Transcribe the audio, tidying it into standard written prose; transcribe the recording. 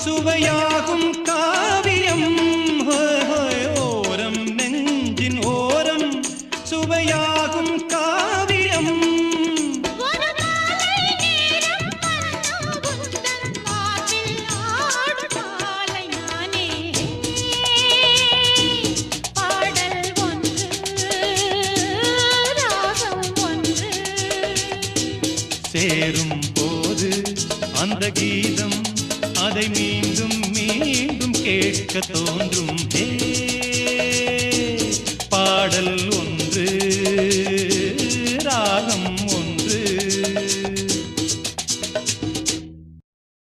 சுவையாகும் காவியம் ஓரம் நெஞ்சின் ஓரம் சுவையாகும் காவியம் சேரும் போது அந்த கீதம் அதை மீண்டும் மீண்டும் கேட்க தோன்றும் பாடல்